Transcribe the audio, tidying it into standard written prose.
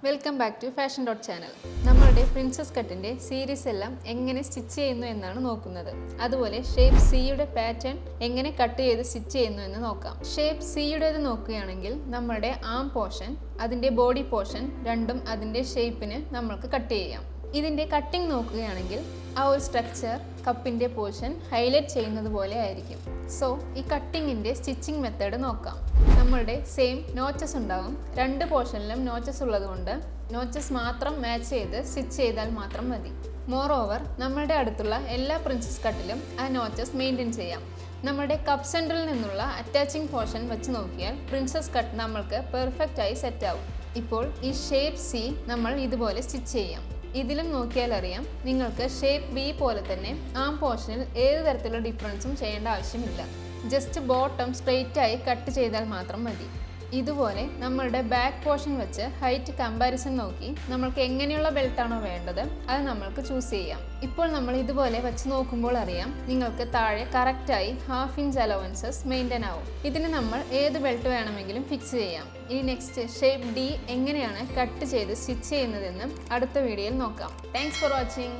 Welcome back to fashion dot channel. നമ്മളുടെ princess കട്ടിൻ്റെ series എല്ലാം എങ്ങനെ സ്റ്റിച്ച് ചെയ്യുന്നു എന്നാണ് നോക്കുന്നത്. അതുപോലെ ഷേപ്പ് സിയുടെ പാറ്റേൺ എങ്ങനെ കട്ട് ചെയ്ത് സ്റ്റിച്ച് ചെയ്യുന്നു എന്ന് നോക്കാം. ഷേപ്പ് സിയുടേത് നോക്കുകയാണെങ്കിൽ നമ്മളുടെ ആം പോർഷൻ, അതിൻ്റെ ബോഡി പോർഷൻ രണ്ടും അതിൻ്റെ ഷേപ്പിന് നമ്മൾക്ക് കട്ട് ചെയ്യാം. ഇതിൻ്റെ കട്ടിങ് നോക്കുകയാണെങ്കിൽ ആ ഒരു സ്ട്രക്ചർ കപ്പിൻ്റെ പോർഷൻ ഹൈലൈറ്റ് ചെയ്യുന്നത് പോലെ ആയിരിക്കും. സോ ഈ കട്ടിങ്ങിൻ്റെ സ്റ്റിച്ചിങ് മെത്തേഡ് നോക്കാം. നമ്മളുടെ സെയിം നോച്ചസ് ഉണ്ടാവും. രണ്ട് പോർഷനിലും നോച്ചസ് ഉള്ളതുകൊണ്ട് നോച്ചസ് മാത്രം മാച്ച് ചെയ്ത് സ്റ്റിച്ച് ചെയ്താൽ മാത്രം മതി. മോർ ഓവർ നമ്മളുടെ അടുത്തുള്ള എല്ലാ പ്രിൻസസ് കട്ടിലും ആ നോച്ചസ് മെയിൻറ്റെയിൻ ചെയ്യാം. നമ്മുടെ കപ്പ് സെൻറ്ററിൽ നിന്നുള്ള അറ്റാച്ചിങ് പോർഷൻ വെച്ച് നോക്കിയാൽ പ്രിൻസസ് കട്ട് നമ്മൾക്ക് പെർഫെക്റ്റ് ആയി സെറ്റ് ആവും. ഇപ്പോൾ ഈ ഷേപ്പ് സി നമ്മൾ ഇതുപോലെ സ്റ്റിച്ച് ചെയ്യാം. ഇതിലും നോക്കിയാൽ അറിയാം, നിങ്ങൾക്ക് ഷേപ്പ് ബി പോലെ തന്നെ ആം പോർഷനിൽ ഏത് തരത്തിലുള്ള ഡിഫറൻസും ചെയ്യേണ്ട ആവശ്യമില്ല. ജസ്റ്റ് ബോട്ടം സ്ട്രെയിറ്റ് ആയി കട്ട് ചെയ്താൽ മാത്രം മതി. ഇതുപോലെ നമ്മളുടെ ബാക്ക് പോർഷൻ വെച്ച് ഹൈറ്റ് കമ്പാരിസൺ നോക്കി നമ്മൾക്ക് എങ്ങനെയുള്ള ബെൽറ്റാണോ വേണ്ടത് അത് നമ്മൾക്ക് ചൂസ് ചെയ്യാം. ഇപ്പോൾ നമ്മൾ ഇതുപോലെ വെച്ച് നോക്കുമ്പോൾ അറിയാം, നിങ്ങൾക്ക് താഴെ കറക്റ്റായി 1/2 ഇഞ്ച് അലവൻസസ് മെയിൻറ്റെയിൻ ആവും. ഇതിന് നമ്മൾ ഏത് ബെൽറ്റ് വേണമെങ്കിലും ഫിക്സ് ചെയ്യാം. ഇനി നെക്സ്റ്റ് ഷേപ്പ് ഡി എങ്ങനെയാണ് കട്ട് ചെയ്ത് സ്റ്റിച്ച് ചെയ്യുന്നതെന്ന് അടുത്ത വീഡിയോയിൽ നോക്കാം. Thanks for watching.